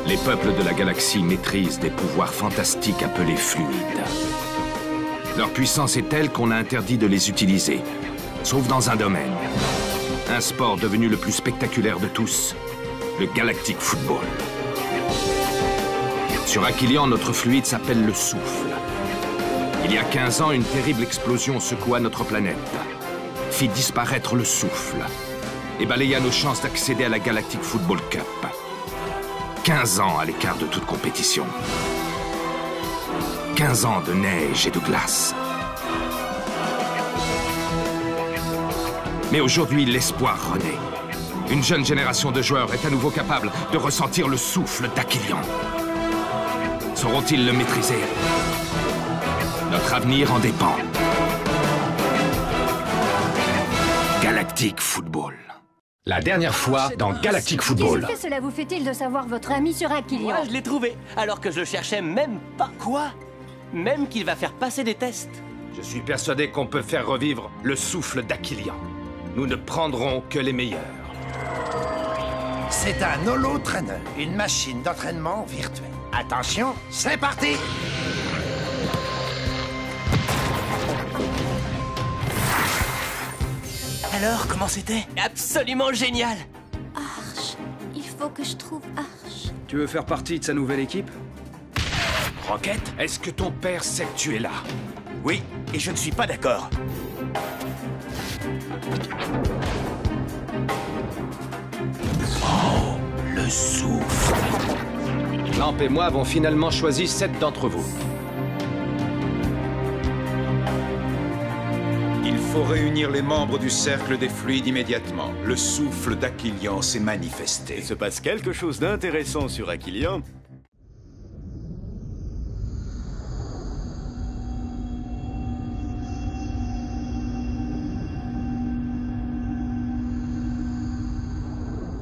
Les peuples de la galaxie maîtrisent des pouvoirs fantastiques appelés fluides. Leur puissance est telle qu'on a interdit de les utiliser, sauf dans un domaine. Un sport devenu le plus spectaculaire de tous, le Galactic Football. Sur Aquilion, notre fluide s'appelle le souffle. Il y a 15 ans, une terrible explosion secoua notre planète, fit disparaître le souffle et balaya nos chances d'accéder à la Galactic Football Cup. 15 ans à l'écart de toute compétition. 15 ans de neige et de glace. Mais aujourd'hui, l'espoir renaît. Une jeune génération de joueurs est à nouveau capable de ressentir le souffle d'Aquilion. Sauront-ils le maîtriser? Notre avenir en dépend. Galactic Football. La dernière fois dans Galactic Football. Qu'est-ce que cela vous fait-il de savoir votre ami sur Aquilion? Moi, je l'ai trouvé, alors que je cherchais même pas. Quoi? Même qu'il va faire passer des tests. Je suis persuadé qu'on peut faire revivre le souffle d'Aquilion. Nous ne prendrons que les meilleurs. C'est un holo-trainer, une machine d'entraînement virtuelle. Attention, c'est parti! Alors, comment c'était? Absolument génial! Arch, il faut que je trouve Arch. Tu veux faire partie de sa nouvelle équipe? Rocket, est-ce que ton père sait que tu es là? Oui, et je ne suis pas d'accord. Oh, le souffle. Lamp et moi avons finalement choisi 7 d'entre vous. Il faut réunir les membres du Cercle des Fluides immédiatement. Le souffle d'Aquilion s'est manifesté. Il se passe quelque chose d'intéressant sur Aquilion.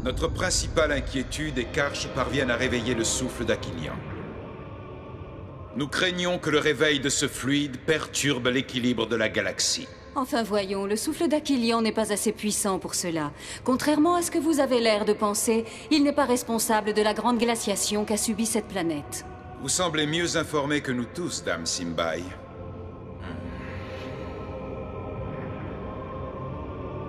Notre principale inquiétude est qu'Arch parvienne à réveiller le souffle d'Aquilion. Nous craignons que le réveil de ce fluide perturbe l'équilibre de la galaxie. Enfin voyons, le souffle d'Aquilion n'est pas assez puissant pour cela. Contrairement à ce que vous avez l'air de penser, il n'est pas responsable de la grande glaciation qu'a subie cette planète. Vous semblez mieux informé que nous tous, Dame Simbai.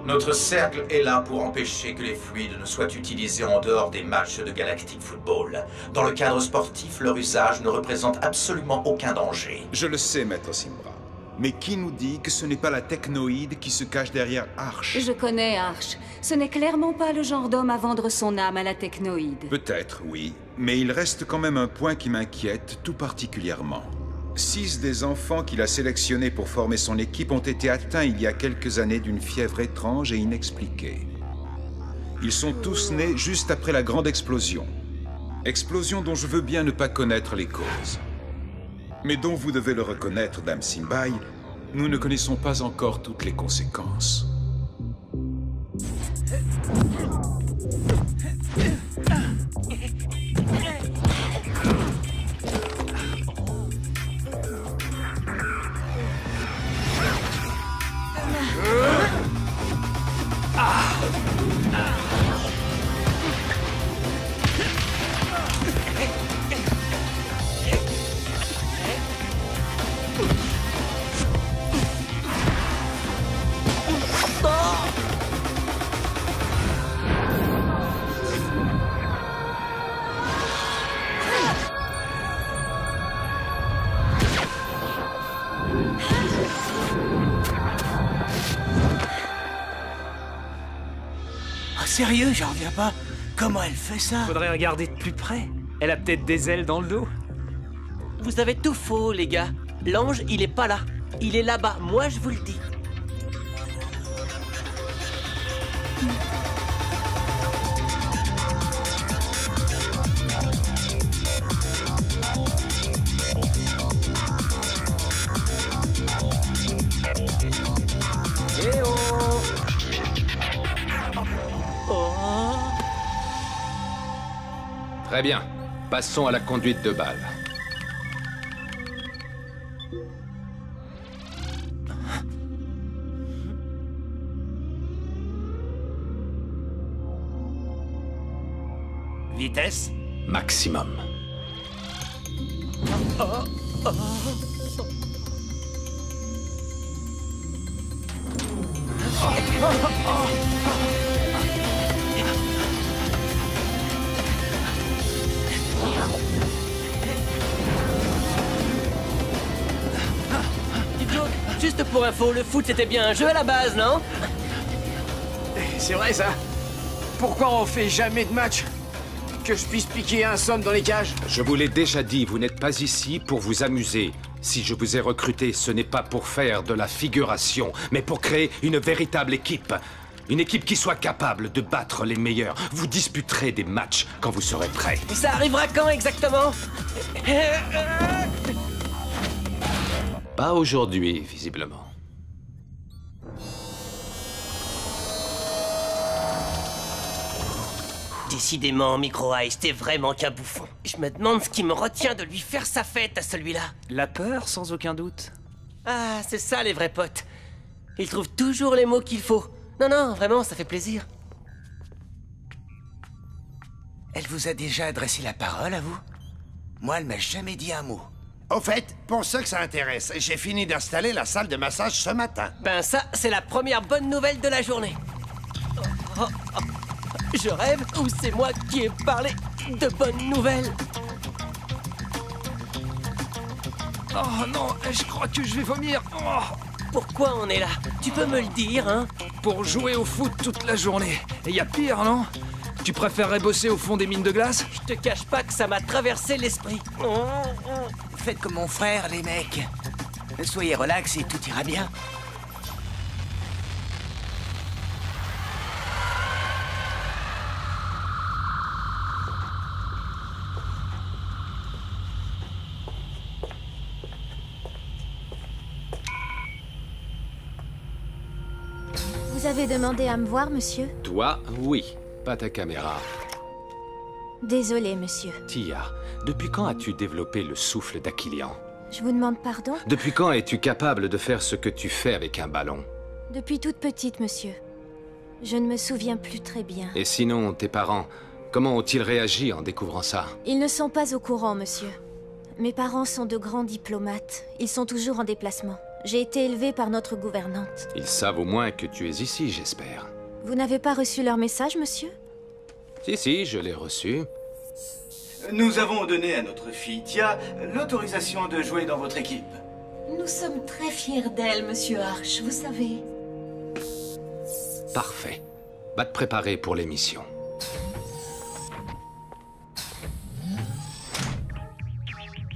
Notre cercle est là pour empêcher que les fluides ne soient utilisés en dehors des matchs de Galactic Football. Dans le cadre sportif, leur usage ne représente absolument aucun danger. Je le sais, Maître Simbra. Mais qui nous dit que ce n'est pas la technoïde qui se cache derrière Arch? Je connais Arch. Ce n'est clairement pas le genre d'homme à vendre son âme à la technoïde. Peut-être, oui. Mais il reste quand même un point qui m'inquiète tout particulièrement. 6 des enfants qu'il a sélectionnés pour former son équipe ont été atteints il y a quelques années d'une fièvre étrange et inexpliquée. Ils sont tous nés juste après la grande explosion. Explosion dont je veux bien ne pas connaître les causes. Mais dont vous devez le reconnaître, Dame Simbai, nous ne connaissons pas encore toutes les conséquences. Sérieux, j'en reviens pas. Comment elle fait ça? Faudrait regarder de plus près. Elle a peut-être des ailes dans le dos. Vous avez tout faux, les gars. L'ange, il est pas là. Il est là-bas, moi je vous le dis. Eh oh! Très bien. Passons à la conduite de balle. Vitesse? Maximum. Dites-donc, juste pour info, le foot c'était bien un jeu à la base, non? C'est vrai ça. Pourquoi on fait jamais de match? Que je puisse piquer un somme dans les cages? Je vous l'ai déjà dit, vous n'êtes pas ici pour vous amuser. Si je vous ai recruté, ce n'est pas pour faire de la figuration, mais pour créer une véritable équipe. Une équipe qui soit capable de battre les meilleurs. Vous disputerez des matchs quand vous serez prêts. Ça arrivera quand exactement? Pas aujourd'hui, visiblement. Décidément, Micro Ice, t'es vraiment qu'un bouffon. Je me demande ce qui me retient de lui faire sa fête à celui-là. La peur, sans aucun doute. Ah, c'est ça les vrais potes. Ils trouvent toujours les mots qu'il faut. Non, non, vraiment, ça fait plaisir. Elle vous a déjà adressé la parole à vous? Moi, elle m'a jamais dit un mot. Au fait, pour ceux que ça intéresse, j'ai fini d'installer la salle de massage ce matin. Ben ça, c'est la première bonne nouvelle de la journée. Oh, oh. Je rêve ou c'est moi qui ai parlé de bonnes nouvelles? Oh non, je crois que je vais vomir. Oh. Pourquoi on est là? Tu peux me le dire, hein? Pour jouer au foot toute la journée. Et y a pire, non? Tu préférerais bosser au fond des mines de glace? Je te cache pas que ça m'a traversé l'esprit. Faites comme mon frère, les mecs. Soyez relax et tout ira bien. Vous avez demandé à me voir, monsieur? Toi, oui. Pas ta caméra. Désolé, monsieur. Tia, depuis quand as-tu développé le souffle d'Aquilian? Je vous demande pardon? Depuis quand es-tu capable de faire ce que tu fais avec un ballon? Depuis toute petite, monsieur. Je ne me souviens plus très bien. Et sinon, tes parents, comment ont-ils réagi en découvrant ça? Ils ne sont pas au courant, monsieur. Mes parents sont de grands diplomates. Ils sont toujours en déplacement. J'ai été élevée par notre gouvernante. Ils savent au moins que tu es ici, j'espère. Vous n'avez pas reçu leur message, monsieur? Si, je l'ai reçu. Nous avons donné à notre fille Tia l'autorisation de jouer dans votre équipe. Nous sommes très fiers d'elle, monsieur Arch, vous savez. Parfait. Va te préparer pour l'émission.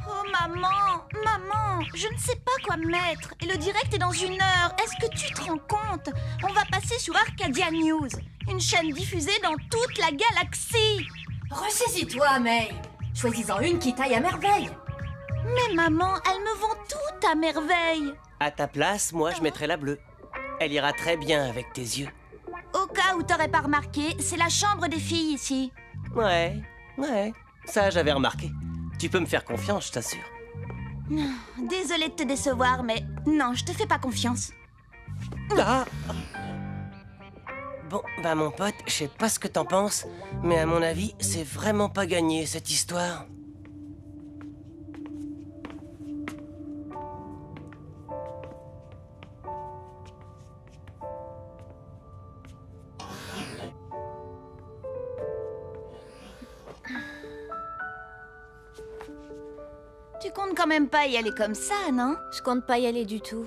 Oh maman, je ne sais pas quoi mettre. Et le direct est dans 1 heure. Est-ce que tu te rends compte? On va passer sur Arcadia News, une chaîne diffusée dans toute la galaxie. Ressaisis-toi, May. Choisis-en une qui taille à merveille. Mais maman, elles me vont toutes à merveille. À ta place, moi, je mettrais la bleue. Elle ira très bien avec tes yeux. Au cas où t'aurais pas remarqué, c'est la chambre des filles ici. Ouais, ça j'avais remarqué. Tu peux me faire confiance, je t'assure. Désolée de te décevoir, mais non, je te fais pas confiance. Ah. Bon, bah mon pote, je sais pas ce que t'en penses, mais à mon avis, c'est vraiment pas gagné, cette histoire. Tu comptes quand même pas y aller comme ça, non? Je compte pas y aller du tout.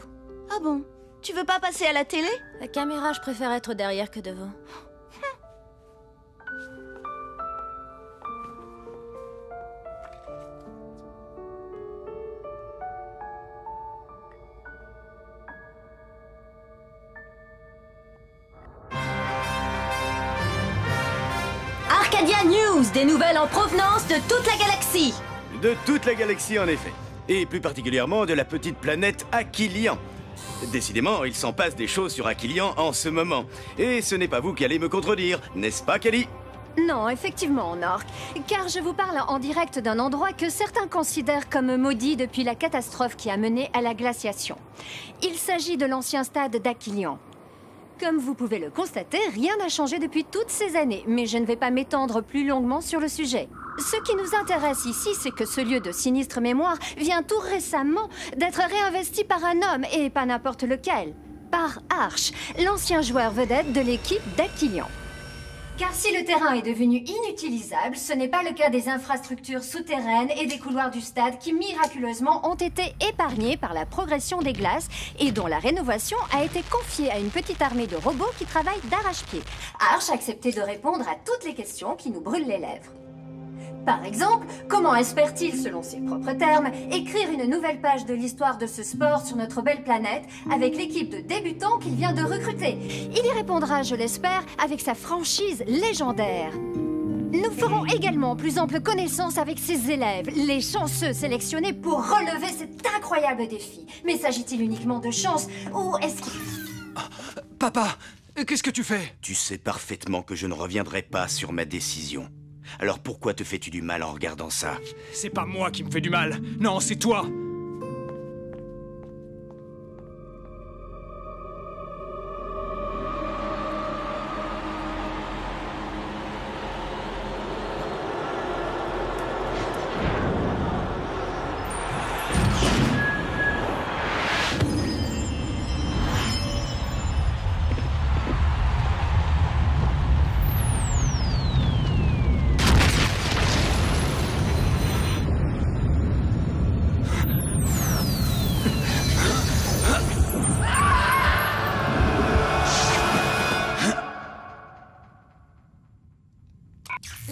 Ah bon? Tu veux pas passer à la télé? La caméra, je préfère être derrière que devant. Arcadia News, des nouvelles en provenance de toute la galaxie. De toute la galaxie, en effet. Et plus particulièrement de la petite planète Aquilian. Décidément, il s'en passe des choses sur Aquilian en ce moment. Et ce n'est pas vous qui allez me contredire, n'est-ce pas, Kali? Non, effectivement, Nork. Car je vous parle en direct d'un endroit que certains considèrent comme maudit depuis la catastrophe qui a mené à la glaciation. Il s'agit de l'ancien stade d'Aquilian. Comme vous pouvez le constater, rien n'a changé depuis toutes ces années, mais je ne vais pas m'étendre plus longuement sur le sujet. Ce qui nous intéresse ici, c'est que ce lieu de sinistre mémoire vient tout récemment d'être réinvesti par un homme, et pas n'importe lequel. Par Arch, l'ancien joueur vedette de l'équipe d'Aquilian. Car si le terrain est devenu inutilisable, ce n'est pas le cas des infrastructures souterraines et des couloirs du stade qui miraculeusement ont été épargnés par la progression des glaces et dont la rénovation a été confiée à une petite armée de robots qui travaillent d'arrache-pied. Arch a accepté de répondre à toutes les questions qui nous brûlent les lèvres. Par exemple, comment espère-t-il, selon ses propres termes, écrire une nouvelle page de l'histoire de ce sport sur notre belle planète avec l'équipe de débutants qu'il vient de recruter? Il y répondra, je l'espère, avec sa franchise légendaire. Nous ferons également plus ample connaissance avec ses élèves, les chanceux sélectionnés pour relever cet incroyable défi. Mais s'agit-il uniquement de chance ou est-ce qu'il... Papa, qu'est-ce que tu fais? Tu sais parfaitement que je ne reviendrai pas sur ma décision. Alors pourquoi te fais-tu du mal en regardant ça? C'est pas moi qui me fais du mal. Non, c'est toi.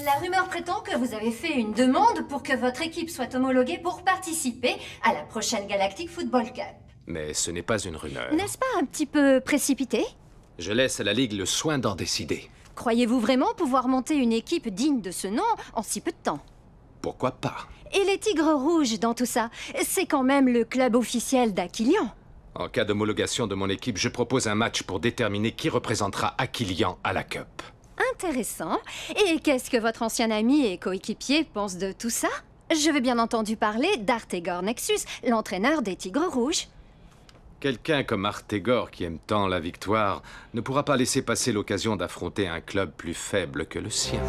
La rumeur prétend que vous avez fait une demande pour que votre équipe soit homologuée pour participer à la prochaine Galactic Football Cup. Mais ce n'est pas une rumeur. N'est-ce pas un petit peu précipité? Je laisse à la Ligue le soin d'en décider. Croyez-vous vraiment pouvoir monter une équipe digne de ce nom en si peu de temps? Pourquoi pas? Et les Tigres Rouges dans tout ça, c'est quand même le club officiel d'Aquilian. En cas d'homologation de mon équipe, je propose un match pour déterminer qui représentera Aquilian à la Cup. Intéressant. Et qu'est-ce que votre ancien ami et coéquipier pense de tout ça? Je vais bien entendu parler d'Artegor Nexus, l'entraîneur des Tigres Rouges. Quelqu'un comme Artegor, qui aime tant la victoire, ne pourra pas laisser passer l'occasion d'affronter un club plus faible que le sien.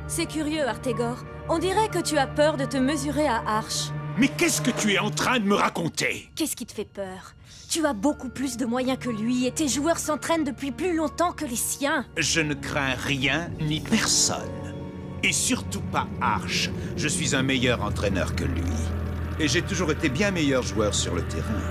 C'est curieux, Artegor. On dirait que tu as peur de te mesurer à Arch. Mais qu'est-ce que tu es en train de me raconter? Qu'est-ce qui te fait peur? Tu as beaucoup plus de moyens que lui et tes joueurs s'entraînent depuis plus longtemps que les siens. Je ne crains rien ni personne. Et surtout pas Arch. Je suis un meilleur entraîneur que lui. Et j'ai toujours été bien meilleur joueur sur le terrain.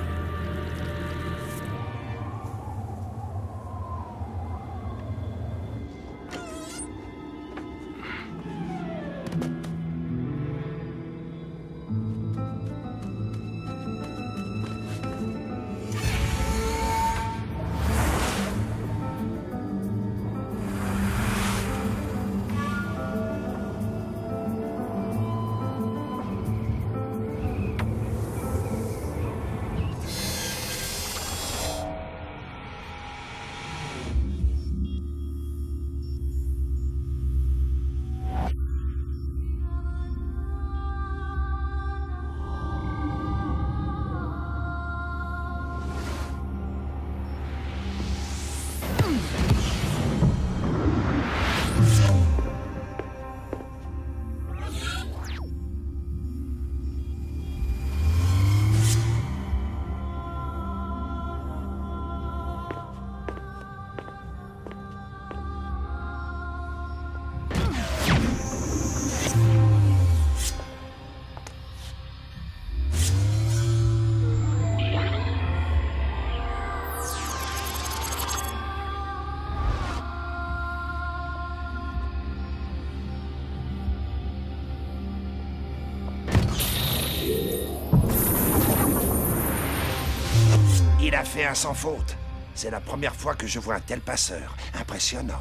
Il a fait un sans faute. C'est la première fois que je vois un tel passeur. Impressionnant.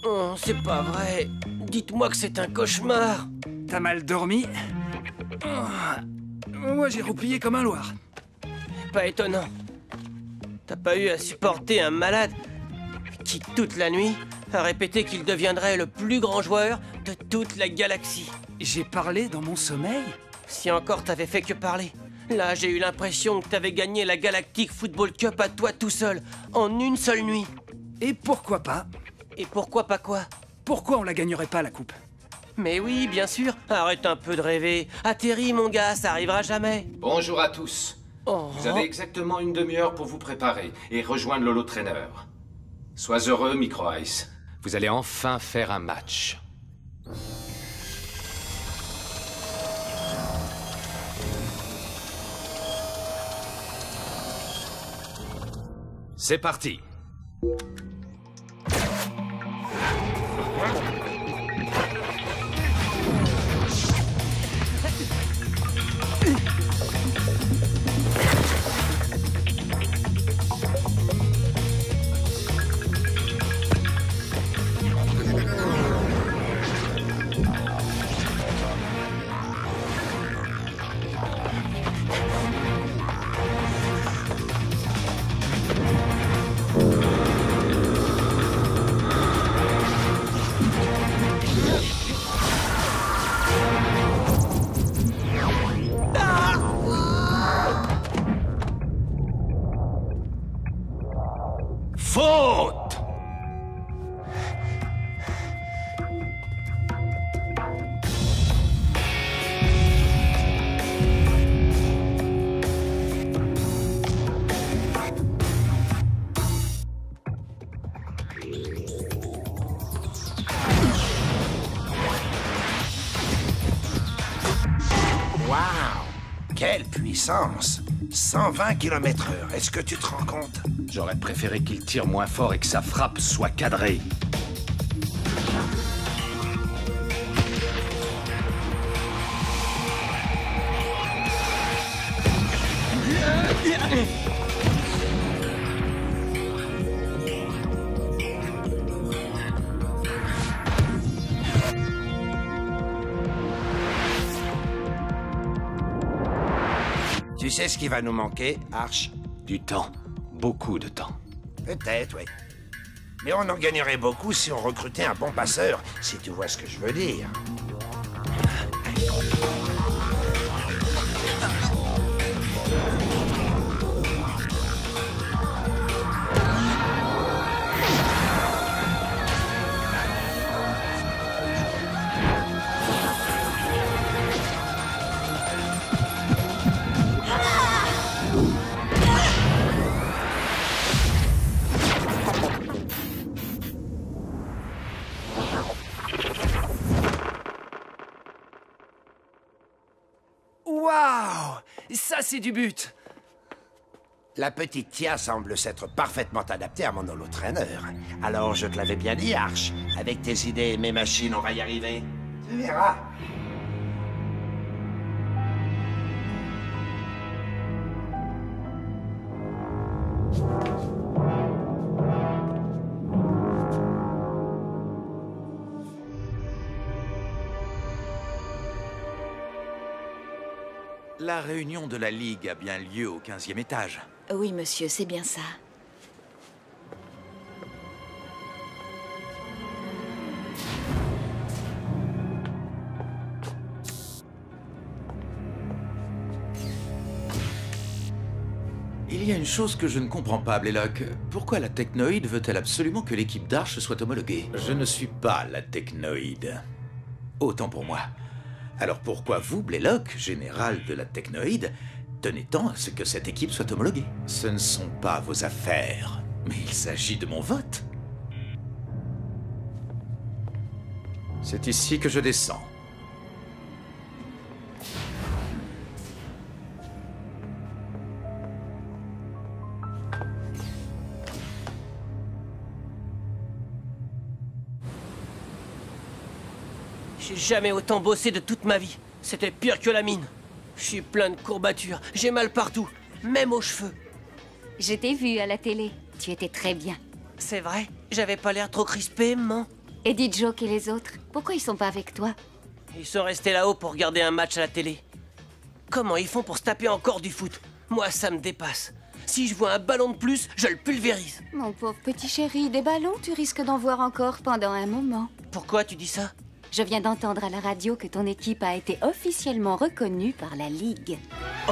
Oh, c'est pas vrai. Dites-moi que c'est un cauchemar. T'as mal dormi? Moi, j'ai replié comme un loir. Pas étonnant. T'as pas eu à supporter un malade qui, toute la nuit, a répété qu'il deviendrait le plus grand joueur de toute la galaxie. J'ai parlé dans mon sommeil? Si encore t'avais fait que parler. Là, j'ai eu l'impression que t'avais gagné la Galactic Football Cup à toi tout seul, en une seule nuit. Et pourquoi pas? Et pourquoi pas quoi? Pourquoi on la gagnerait pas, la coupe? Mais oui, bien sûr. Arrête un peu de rêver. Atterris, mon gars, ça arrivera jamais. Bonjour à tous. Oh. Vous avez exactement une demi-heure pour vous préparer et rejoindre l'holo-trainer. Sois heureux, Micro Ice. Vous allez enfin faire un match. C'est parti. Faute! Waouh! Quelle puissance! 120 km/h, est-ce que tu te rends compte? J'aurais préféré qu'il tire moins fort et que sa frappe soit cadrée. Tu sais ce qui va nous manquer, Arch? Du temps. Beaucoup de temps. Peut-être, oui. Mais on en gagnerait beaucoup si on recrutait un bon passeur, si tu vois ce que je veux dire. Waouh! Ça, c'est du but! La petite Tia semble s'être parfaitement adaptée à mon holo-trainer. Alors je te l'avais bien dit, Arch. Avec tes idées et mes machines, on va y arriver. Tu verras. La réunion de la Ligue a bien lieu au 15e étage. Oui, monsieur, c'est bien ça. Il y a une chose que je ne comprends pas, Blaylock. Pourquoi la Technoïde veut-elle absolument que l'équipe d'Arch soit homologuée? Je ne suis pas la Technoïde. Autant pour moi. Alors pourquoi vous, Blaylock, général de la Technoïde, tenez tant à ce que cette équipe soit homologuée? Ce ne sont pas vos affaires, mais il s'agit de mon vote. C'est ici que je descends. J'ai jamais autant bossé de toute ma vie. C'était pire que la mine. Je suis plein de courbatures, j'ai mal partout, même aux cheveux. Je t'ai vu à la télé. Tu étais très bien. C'est vrai? J'avais pas l'air trop crispé, maman. Eddie, Joke et les autres, pourquoi ils sont pas avec toi? Ils sont restés là-haut pour regarder un match à la télé. Comment ils font pour se taper encore du foot? Moi, ça me dépasse. Si je vois un ballon de plus, je le pulvérise. Mon pauvre petit chéri, des ballons, tu risques d'en voir encore pendant un moment. Pourquoi tu dis ça? Je viens d'entendre à la radio que ton équipe a été officiellement reconnue par la Ligue. Oh!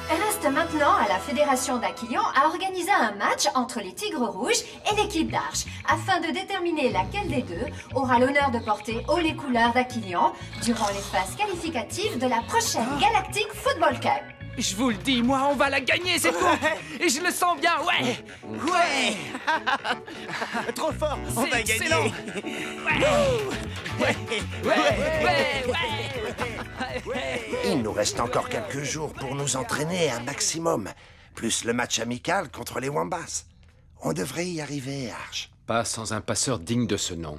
Reste maintenant à la Fédération d'Aquilion à organiser un match entre les Tigres Rouges et l'équipe d'Arche, afin de déterminer laquelle des deux aura l'honneur de porter haut les couleurs d'Aquilion durant les phases qualificatives de la prochaine Galactic Football Cup. Je vous le dis, moi, on va la gagner, cette coupe. Et je le sens bien, ouais. Ouais. Trop fort, on va gagner. Excellent. Il nous reste encore quelques jours pour nous entraîner un maximum, plus le match amical contre les Wombats. On devrait y arriver, Arch. Pas sans un passeur digne de ce nom.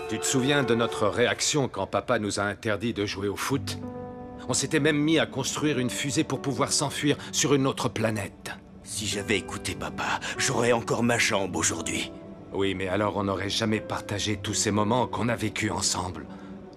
Tu te souviens de notre réaction quand papa nous a interdit de jouer au foot? On s'était même mis à construire une fusée pour pouvoir s'enfuir sur une autre planète. Si j'avais écouté papa, j'aurais encore ma jambe aujourd'hui. Oui, mais alors on n'aurait jamais partagé tous ces moments qu'on a vécus ensemble.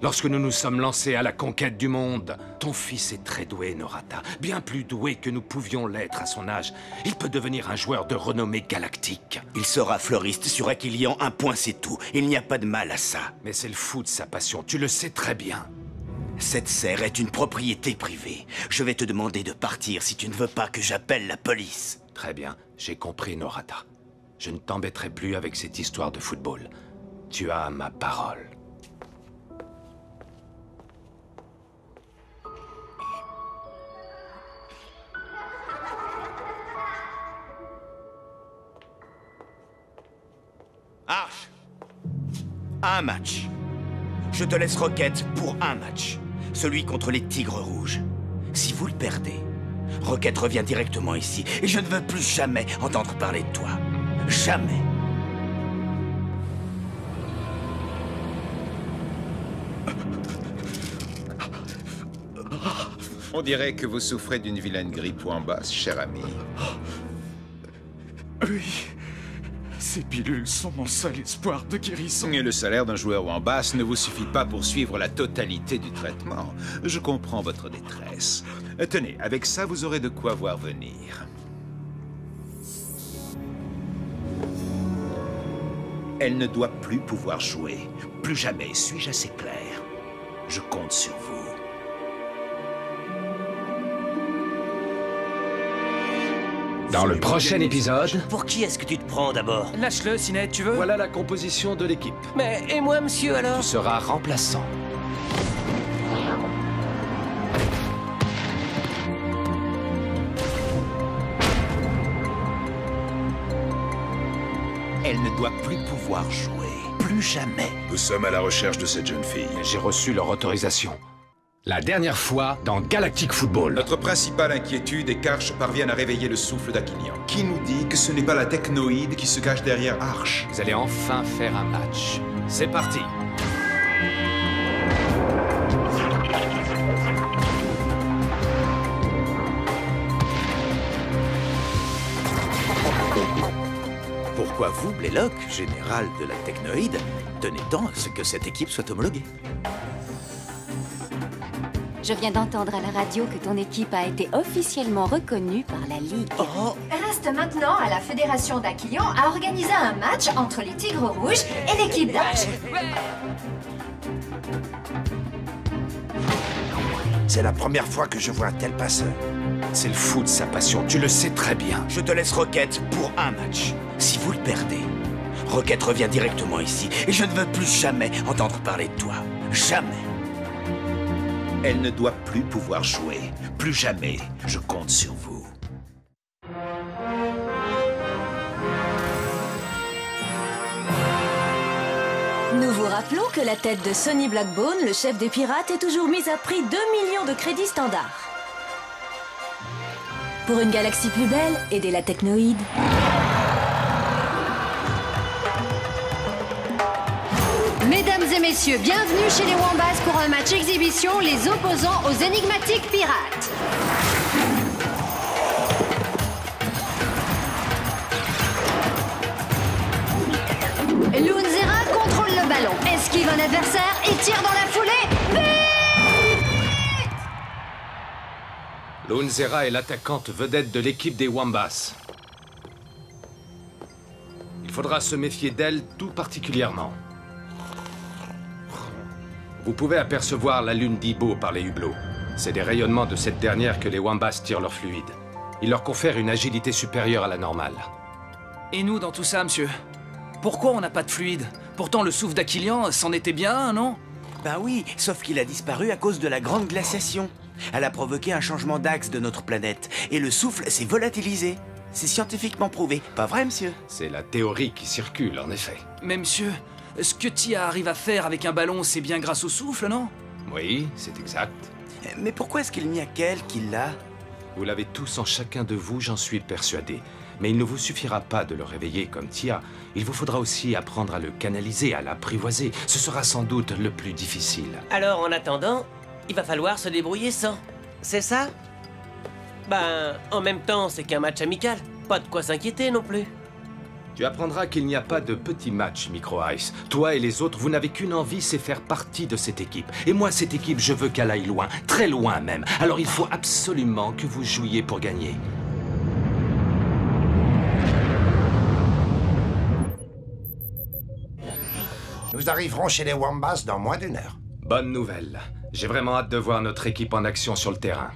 Lorsque nous nous sommes lancés à la conquête du monde, ton fils est très doué, Norata. Bien plus doué que nous pouvions l'être à son âge. Il peut devenir un joueur de renommée galactique. Il sera fleuriste sur Aquilion, un point c'est tout. Il n'y a pas de mal à ça. Mais c'est le foot sa passion, tu le sais très bien. Cette serre est une propriété privée. Je vais te demander de partir si tu ne veux pas que j'appelle la police. Très bien, j'ai compris, Norata. Je ne t'embêterai plus avec cette histoire de football. Tu as ma parole. Arche, un match. Je te laisse Rocket pour un match. Celui contre les Tigres Rouges. Si vous le perdez, Rocket revient directement ici. Et je ne veux plus jamais entendre parler de toi. Jamais. On dirait que vous souffrez d'une vilaine grippe ou en basse, cher ami. Oui. Ces pilules sont mon seul espoir de guérison. Et le salaire d'un joueur en basse ne vous suffit pas pour suivre la totalité du traitement. Je comprends votre détresse. Tenez, avec ça, vous aurez de quoi voir venir. Elle ne doit plus pouvoir jouer. Plus jamais. Suis-je assez clair? Je compte sur vous. Dans le prochain épisode... Pour qui est-ce que tu te prends d'abord? Lâche-le, Cinet, tu veux? Voilà la composition de l'équipe. Mais, et moi, monsieur, alors? Tu seras remplaçant. Elle ne doit plus pouvoir jouer. Plus jamais. Nous sommes à la recherche de cette jeune fille. J'ai reçu leur autorisation. La dernière fois dans Galactic Football. Notre principale inquiétude est qu'Arche parvienne à réveiller le souffle d'Aquilion. Qui nous dit que ce n'est pas la technoïde qui se cache derrière Arche? Vous allez enfin faire un match. C'est parti. Pourquoi vous, Blaylock, général de la technoïde, tenez tant à ce que cette équipe soit homologuée? Je viens d'entendre à la radio que ton équipe a été officiellement reconnue par la Ligue. Oh. Reste maintenant à la Fédération d'Aquilion à organiser un match entre les Tigres Rouges et l'équipe d'Arche. C'est la première fois que je vois un tel passeur. C'est le foot sa passion, tu le sais très bien. Je te laisse Rocket pour un match. Si vous le perdez, Rocket revient directement ici. Et je ne veux plus jamais entendre parler de toi. Jamais. Elle ne doit plus pouvoir jouer. Plus jamais. Je compte sur vous. Nous vous rappelons que la tête de Sonny Blackbone, le chef des pirates, est toujours mise à prix 2 millions de crédits standards. Pour une galaxie plus belle, aidez la technoïde. messieurs, bienvenue chez les Wombats pour un match exhibition, les opposants aux énigmatiques pirates. Loonzera contrôle le ballon, esquive un adversaire et tire dans la foulée. Loonzera est l'attaquante vedette de l'équipe des Wombats. Il faudra se méfier d'elle tout particulièrement. Vous pouvez apercevoir la lune d'Ibo par les hublots. C'est des rayonnements de cette dernière que les Wombats tirent leur fluide. Ils leur confèrent une agilité supérieure à la normale. Et nous dans tout ça, monsieur? Pourquoi on n'a pas de fluide? Pourtant le souffle d'Aquilian, c'en était bien un, non? Ben oui, sauf qu'il a disparu à cause de la grande glaciation. Elle a provoqué un changement d'axe de notre planète. Et le souffle s'est volatilisé. C'est scientifiquement prouvé, pas vrai, monsieur? C'est la théorie qui circule, en effet. Mais monsieur, ce que Tia arrive à faire avec un ballon, c'est bien grâce au souffle, non? Oui, c'est exact. Mais pourquoi est-ce qu'il n'y a qu'elle qui l'a? Vous l'avez tous en chacun de vous, j'en suis persuadé. Mais il ne vous suffira pas de le réveiller comme Tia. Il vous faudra aussi apprendre à le canaliser, à l'apprivoiser. Ce sera sans doute le plus difficile. Alors, en attendant, il va falloir se débrouiller sans. C'est ça? Ben, en même temps, c'est qu'un match amical. Pas de quoi s'inquiéter non plus. Tu apprendras qu'il n'y a pas de petits matchs, Micro Ice. Toi et les autres, vous n'avez qu'une envie, c'est faire partie de cette équipe. Et moi, cette équipe, je veux qu'elle aille loin, très loin même. Alors il faut absolument que vous jouiez pour gagner. Nous arriverons chez les Wombats dans moins d'1 heure. Bonne nouvelle. J'ai vraiment hâte de voir notre équipe en action sur le terrain.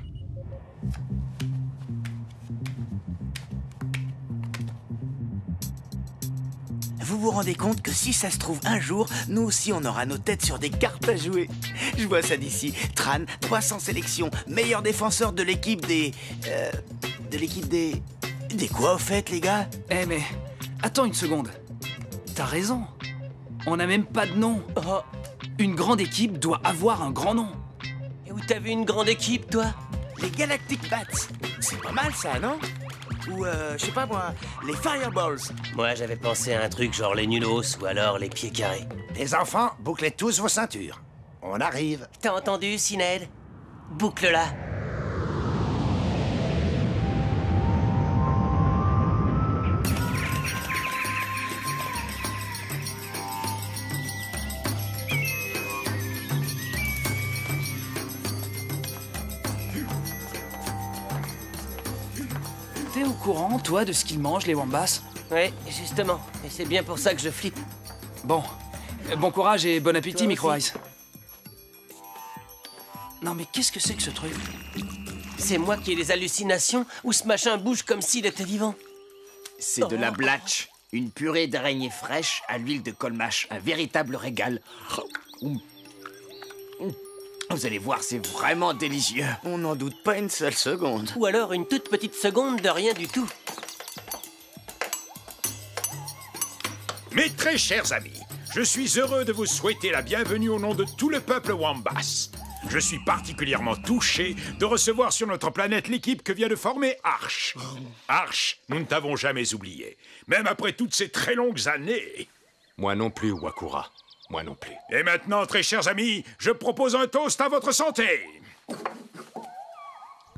Vous vous rendez compte que si ça se trouve un jour, nous aussi on aura nos têtes sur des cartes à jouer? Je vois ça d'ici. Tran, 300 sélections, meilleur défenseur de l'équipe des... Des quoi au fait, les gars? Eh mais... Attends une seconde. T'as raison. On n'a même pas de nom. Oh. Une grande équipe doit avoir un grand nom. Et où t'as vu une grande équipe, toi? Les Galactic Bats. C'est pas mal ça, non? Ou, je sais pas moi, les Fireballs. Moi, j'avais pensé à un truc genre les Nulos ou alors les Pieds Carrés. Les enfants, bouclez tous vos ceintures. On arrive. T'as entendu, Sinéad? Boucle-la. T'es au courant, toi, de ce qu'ils mangent, les Wombats? Ouais, justement. Et c'est bien pour ça que je flippe. Bon. Bon courage et bon appétit, Toi Micro aussi. Ice. Non mais qu'est-ce que c'est que ce truc? C'est moi qui ai des hallucinations ou ce machin bouge comme s'il était vivant? C'est de la blatch. Une purée d'araignées fraîches à l'huile de colmache. Un véritable régal. Vous allez voir, c'est vraiment délicieux. On n'en doute pas une seule seconde. Ou alors une toute petite seconde de rien du tout. Mes très chers amis, je suis heureux de vous souhaiter la bienvenue au nom de tout le peuple Wombats. Je suis particulièrement touché de recevoir sur notre planète l'équipe que vient de former Arch. Arch, nous ne t'avons jamais oublié, même après toutes ces très longues années. Moi non plus, Wakura. Moi non plus. Et maintenant, très chers amis, je propose un toast à votre santé.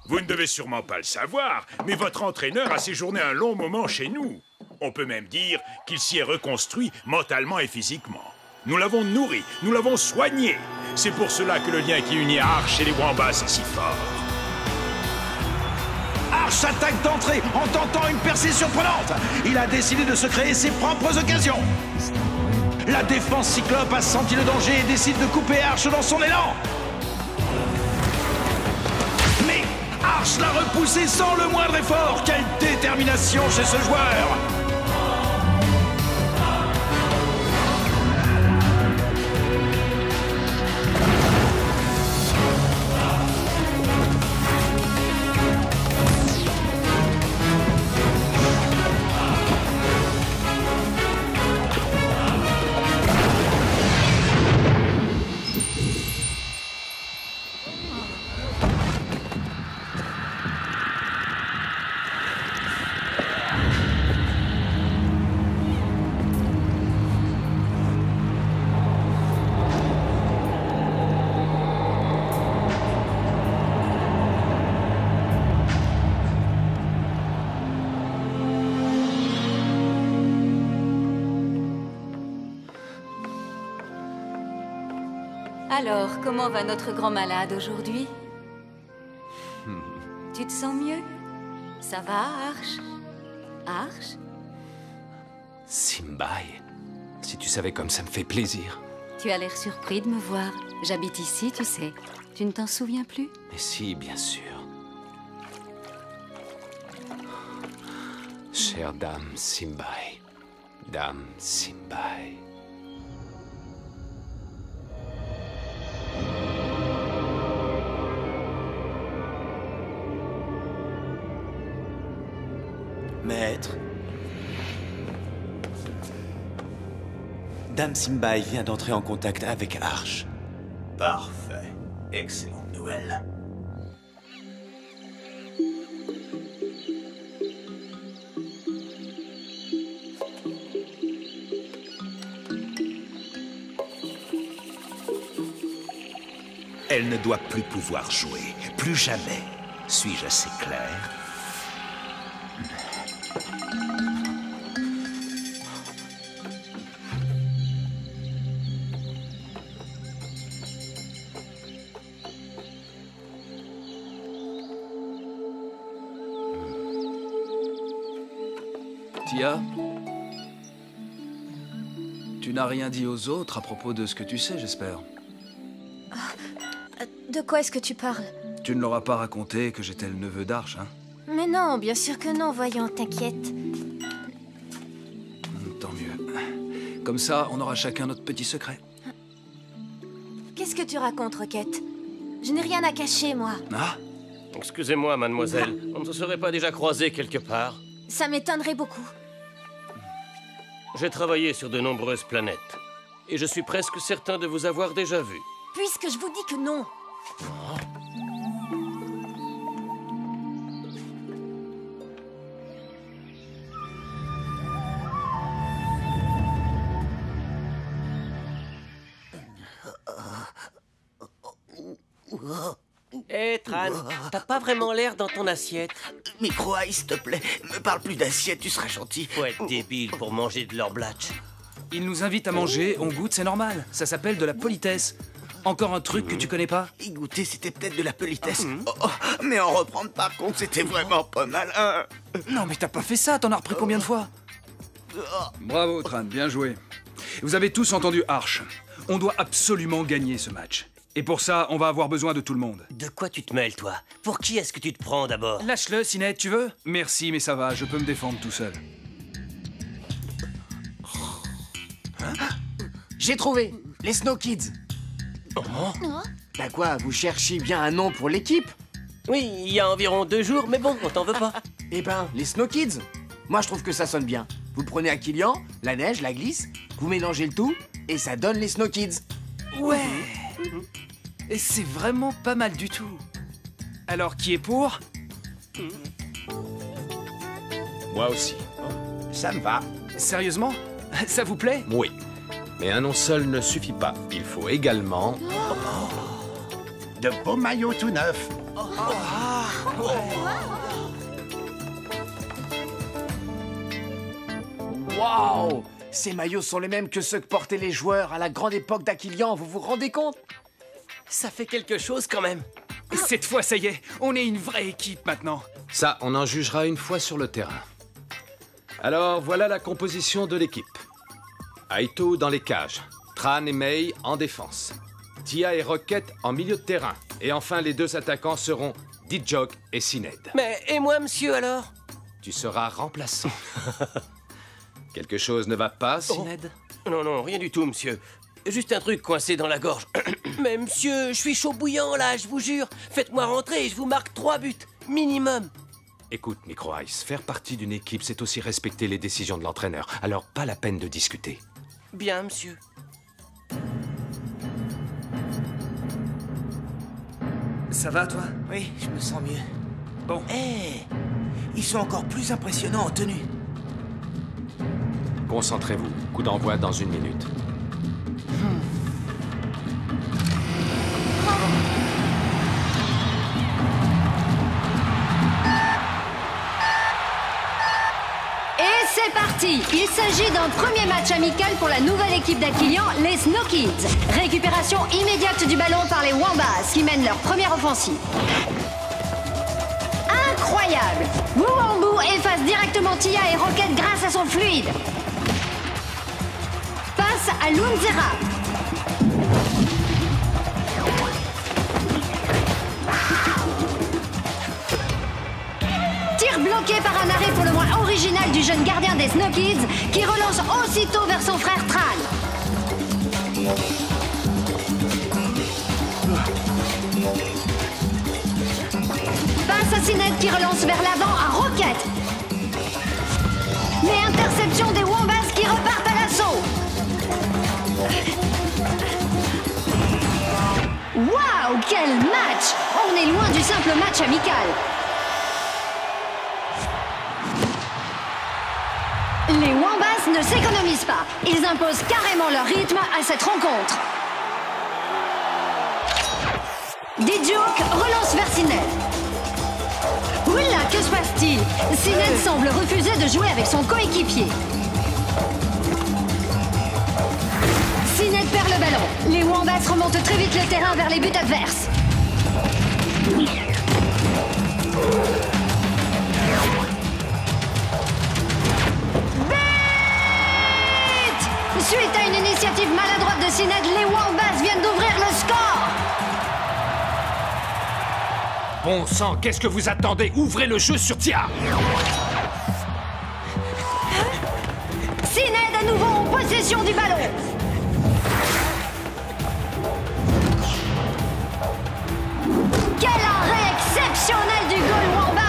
Vous ne devez sûrement pas le savoir, mais votre entraîneur a séjourné un long moment chez nous. On peut même dire qu'il s'y est reconstruit mentalement et physiquement. Nous l'avons nourri, nous l'avons soigné. C'est pour cela que le lien qui unit Arch et les Wombats est si fort. Arch attaque d'entrée en tentant une percée surprenante. Il a décidé de se créer ses propres occasions. La défense Cyclope a senti le danger et décide de couper Arch dans son élan. Mais Arch l'a repoussé sans le moindre effort. Quelle détermination chez ce joueur! Alors, comment va notre grand malade aujourd'hui? Tu te sens mieux? Ça va, Arch? Arch? Simbai, si tu savais comme ça me fait plaisir. Tu as l'air surpris de me voir. J'habite ici, tu sais. Tu ne t'en souviens plus? Mais si, bien sûr. Chère dame Simbai. Dame Simbai. Maître. Dame Simbai vient d'entrer en contact avec Arch. Parfait. Excellente nouvelle. Elle ne doit plus pouvoir jouer. Plus jamais. Suis-je assez clair? Tia, tu n'as rien dit aux autres à propos de ce que tu sais, j'espère. De quoi est-ce que tu parles? Tu ne leur as pas raconté que j'étais le neveu d'Arch, hein? Mais non, bien sûr que non, voyons, t'inquiète. Tant mieux. Comme ça, on aura chacun notre petit secret. Qu'est-ce que tu racontes, Roquette? Je n'ai rien à cacher, moi. Ah? Excusez-moi, mademoiselle. On ne se serait pas déjà croisés quelque part? Ça m'étonnerait beaucoup. J'ai travaillé sur de nombreuses planètes. Et je suis presque certain de vous avoir déjà vu. Puisque je vous dis que non. Hé, Tran, t'as pas vraiment l'air dans ton assiette. Micro-Ice, s'il te plaît, me parle plus d'assiette, tu seras gentil. Faut être débile pour manger de leur blatch. Ils nous invitent à manger, on goûte, c'est normal. Ça s'appelle de la politesse. Encore un truc que tu connais pas? Y goûter, c'était peut-être de la politesse. Mais en reprendre par contre, c'était vraiment pas malin. Non, mais t'as pas fait ça, t'en as repris combien de fois? Bravo, Tran, bien joué. Vous avez tous entendu Arch. On doit absolument gagner ce match. Et pour ça, on va avoir besoin de tout le monde. De quoi tu te mêles, toi? Pour qui est-ce que tu te prends d'abord? Lâche-le, Sinette, tu veux? Merci, mais ça va, je peux me défendre tout seul. J'ai trouvé! Les Snow Kids! Bah quoi, vous cherchiez bien un nom pour l'équipe? Oui, il y a environ 2 jours, mais bon, on t'en veut pas. Eh ben, les Snow Kids! Moi, je trouve que ça sonne bien. Vous le prenez à Kilian, la neige, la glisse, vous mélangez le tout, et ça donne les Snow Kids. Ouais! Et c'est vraiment pas mal du tout. Alors, qui est pour? Moi aussi. Ça me va. Sérieusement? Ça vous plaît? Oui. Mais un nom seul ne suffit pas. Il faut également... De beaux maillots tout neufs. Waouh! Ces maillots sont les mêmes que ceux que portaient les joueurs à la grande époque d'Aquilian, vous vous rendez compte? Ça fait quelque chose quand même. Cette fois, ça y est, on est une vraie équipe maintenant. Ça, on en jugera une fois sur le terrain. Alors, voilà la composition de l'équipe. Aito dans les cages, Tran et Mei en défense, Tia et Roquette en milieu de terrain, et enfin les 2 attaquants seront Dijok et Sined. Mais, et moi, monsieur, alors? Tu seras remplaçant. Quelque chose ne va pas, Sined? Non, non, rien du tout, monsieur. Juste un truc coincé dans la gorge. Mais monsieur, je suis chaud bouillant, là, je vous jure. Faites-moi rentrer et je vous marque 3 buts, minimum. Écoute, Micro-Ice, faire partie d'une équipe, c'est aussi respecter les décisions de l'entraîneur. Alors, pas la peine de discuter. Bien, monsieur. Ça va, toi? Oui, je me sens mieux. Bon. Hé, ils sont encore plus impressionnants en tenue. Concentrez-vous. Coup d'envoi dans 1 minute. Et C'est parti! Il s'agit d'un premier match amical pour la nouvelle équipe d'Aquilian, les Snow Kids. Récupération immédiate du ballon par les Wombas qui mènent leur première offensive. Incroyable! Wuambu efface directement Tia et Rocket grâce à son fluide. Passe à Lunzera. Tir bloqué par un arrêt pour le moins original du jeune gardien des Snow Kids qui relance aussitôt vers son frère Tran. Passe à Sinet qui relance vers l'avant à Rocket. Mais interception des Wombas qui repartent à l'assaut. Waouh, quel match! On est loin du simple match amical. Les Wombas ne s'économisent pas. Ils imposent carrément leur rythme à cette rencontre. Diduke relance vers Sinet. Oula, que se passe-t-il? Sinet semble refuser de jouer avec son coéquipier. Sinet perd le ballon. Les Wombats remontent très vite le terrain vers les buts adverses. Suite à une initiative maladroite de Sinet, les Wombats viennent d'ouvrir le score. Bon sang, qu'est-ce que vous attendez? Ouvrez le jeu sur Tia. Sinet à nouveau en possession du ballon. Quel arrêt exceptionnel du goal Wombats.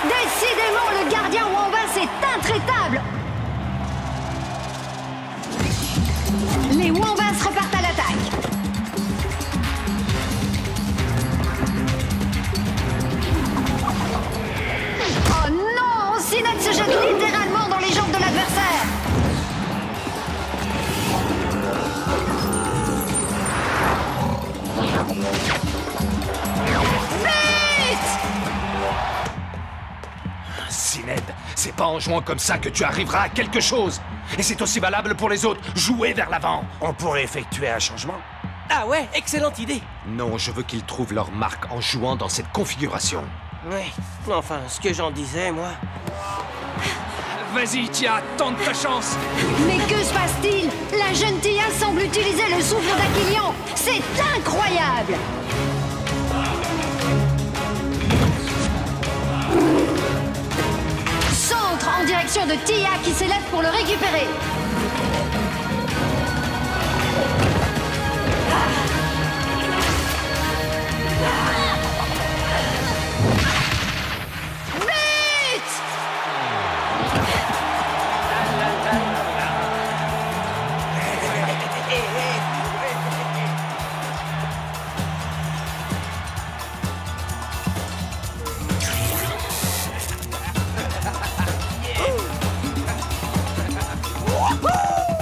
Décidément, le gardien Wombas est intraitable. Les Wombas repartent à l'attaque. Oh non! Sinet se jette littéralement dans les jambes de l'adversaire. Sinet, c'est pas en jouant comme ça que tu arriveras à quelque chose. Et c'est aussi valable pour les autres. Jouez vers l'avant. On pourrait effectuer un changement. Ah ouais, excellente idée. Non, je veux qu'ils trouvent leur marque en jouant dans cette configuration. Oui, enfin, ce que j'en disais, moi... Vas-y, Tia, tente ta chance. Mais que se passe-t-il? La jeune Tia semble utiliser le souffle d'Aquilian. C'est incroyable. Centre en direction de Tia qui s'élève pour le récupérer.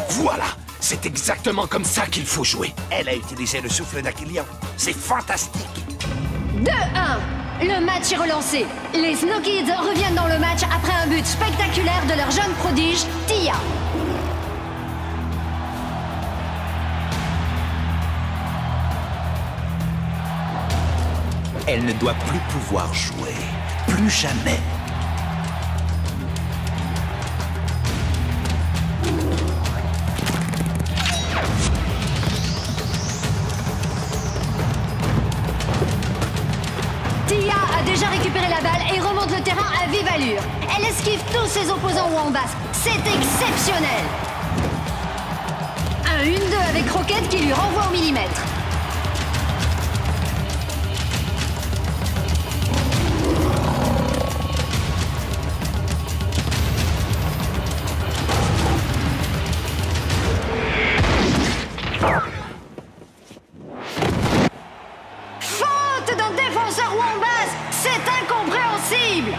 Voilà, c'est exactement comme ça qu'il faut jouer. Elle a utilisé le souffle d'Aquilian. C'est fantastique. 2-1. Le match est relancé. Les Snow Kids reviennent dans le match après un but spectaculaire de leur jeune prodige, Tia. Elle ne doit plus pouvoir jouer. Plus jamais. Tia a déjà récupéré la balle et remonte le terrain à vive allure. Elle esquive tous ses opposants Wombas. C'est exceptionnel. Un 1-2 avec Rocket qui lui renvoie au millimètre. Faute d'un défenseur Wombas. C'est incompréhensible.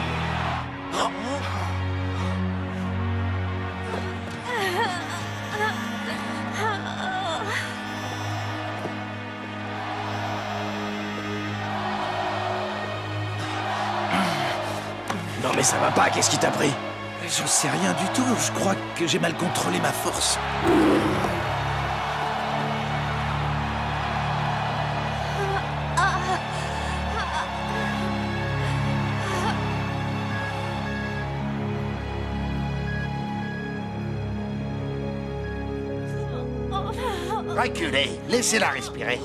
ça va pas, qu'est-ce qui t'a pris? Je sais rien du tout, je crois que j'ai mal contrôlé ma force. Reculez, laissez-la respirer.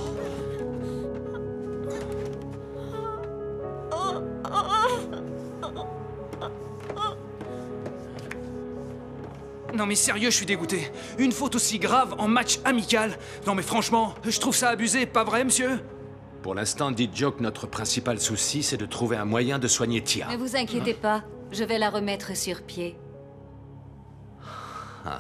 Non mais sérieux, je suis dégoûté. Une faute aussi grave en match amical. Non mais franchement, je trouve ça abusé, pas vrai, monsieur? Pour l'instant, dites Joe que notre principal souci, c'est de trouver un moyen de soigner Tia. Ne vous inquiétez pas, je vais la remettre sur pied. Ah.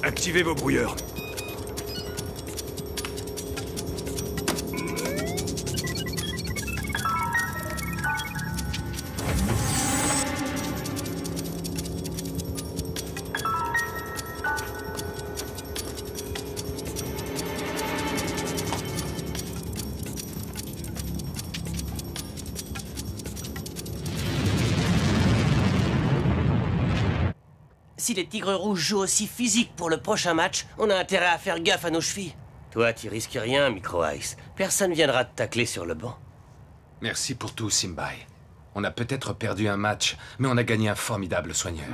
Activez vos brouilleurs. Si les Tigres Rouges jouent aussi physique pour le prochain match, on a intérêt à faire gaffe à nos chevilles. Toi, tu risques rien, Micro Ice. Personne viendra te tacler sur le banc. Merci pour tout, Simbai. On a peut-être perdu un match, mais on a gagné un formidable soigneur.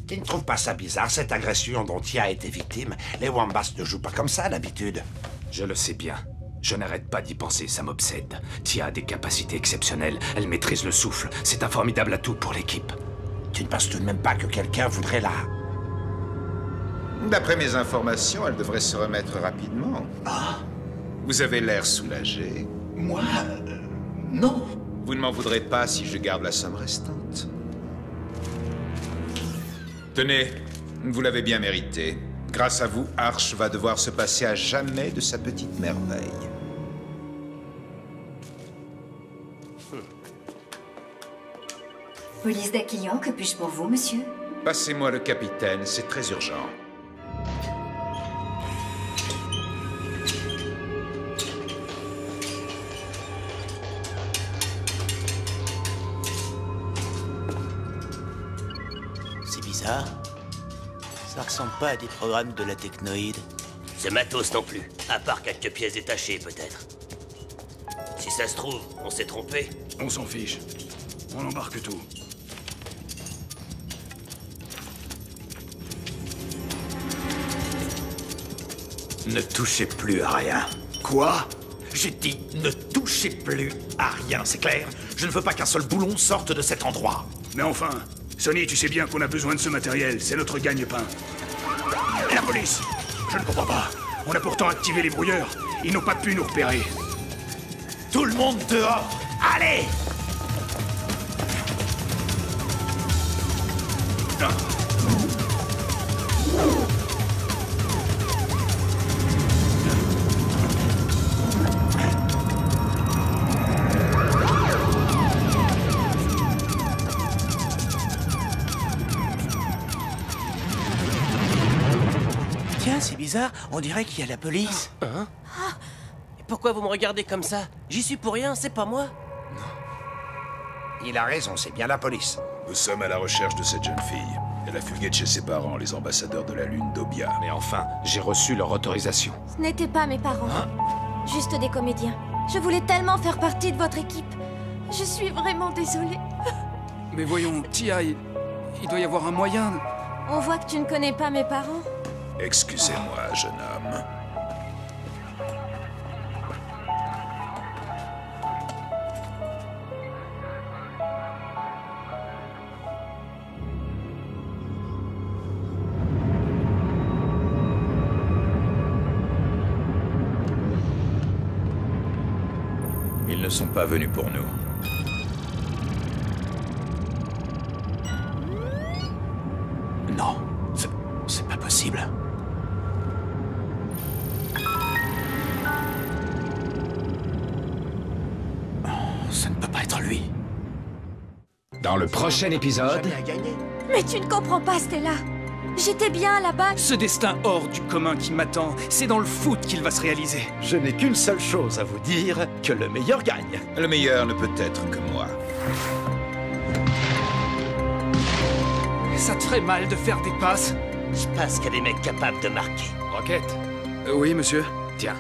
Tu ne trouves pas ça bizarre, cette agression dont Tia a été victime? Les Wombats ne jouent pas comme ça, d'habitude. Je le sais bien. Je n'arrête pas d'y penser, ça m'obsède. Tia a des capacités exceptionnelles, elle maîtrise le souffle. C'est un formidable atout pour l'équipe. Tu ne penses tout de même pas que quelqu'un voudrait la... D'après mes informations, elle devrait se remettre rapidement. Ah. Vous avez l'air soulagé. Moi non. Vous ne m'en voudrez pas si je garde la somme restante. Tenez, vous l'avez bien mérité. Grâce à vous, Arch va devoir se passer à jamais de sa petite merveille. Police d'Aquilion, que puis-je pour vous, monsieur? Passez-moi le capitaine, c'est très urgent. C'est bizarre. Ça ressemble pas à des programmes de la Technoïde. C'est matos non plus, à part quelques pièces détachées peut-être. Si ça se trouve, on s'est trompé. On s'en fiche. On embarque tout. Ne touchez plus à rien. Quoi? J'ai dit ne touchez plus à rien, c'est clair? Je ne veux pas qu'un seul boulon sorte de cet endroit. Mais enfin, Sonny, tu sais bien qu'on a besoin de ce matériel, c'est notre gagne-pain. Et la police? Je ne comprends pas. On a pourtant activé les brouilleurs. Ils n'ont pas pu nous repérer. Tout le monde dehors! Allez! Tiens, c'est bizarre, on dirait qu'il y a la police. Hein? Et pourquoi vous me regardez comme ça? J'y suis pour rien, c'est pas moi. Il a raison, c'est bien la police. Nous sommes à la recherche de cette jeune fille. Elle a fugué de chez ses parents, les ambassadeurs de la Lune d'Obia. Mais enfin, j'ai reçu leur autorisation. Ce n'étaient pas mes parents. Juste des comédiens. Je voulais tellement faire partie de votre équipe. Je suis vraiment désolée. Mais voyons, Tia, il doit y avoir un moyen. On voit que tu ne connais pas mes parents. Excusez-moi, jeune homme. Ils ne sont pas venus pour nous. Non, c'est pas possible. Ça ne peut pas être lui. Dans le prochain épisode... Mais tu ne comprends pas, Stella. J'étais bien là-bas. Ce destin hors du commun qui m'attend, c'est dans le foot qu'il va se réaliser. Je n'ai qu'une seule chose à vous dire, que le meilleur gagne. Le meilleur ne peut être que moi. Ça te ferait mal de faire des passes? Je pense qu'il y a des mecs capables de marquer. Rocket. Oui, monsieur. Tiens,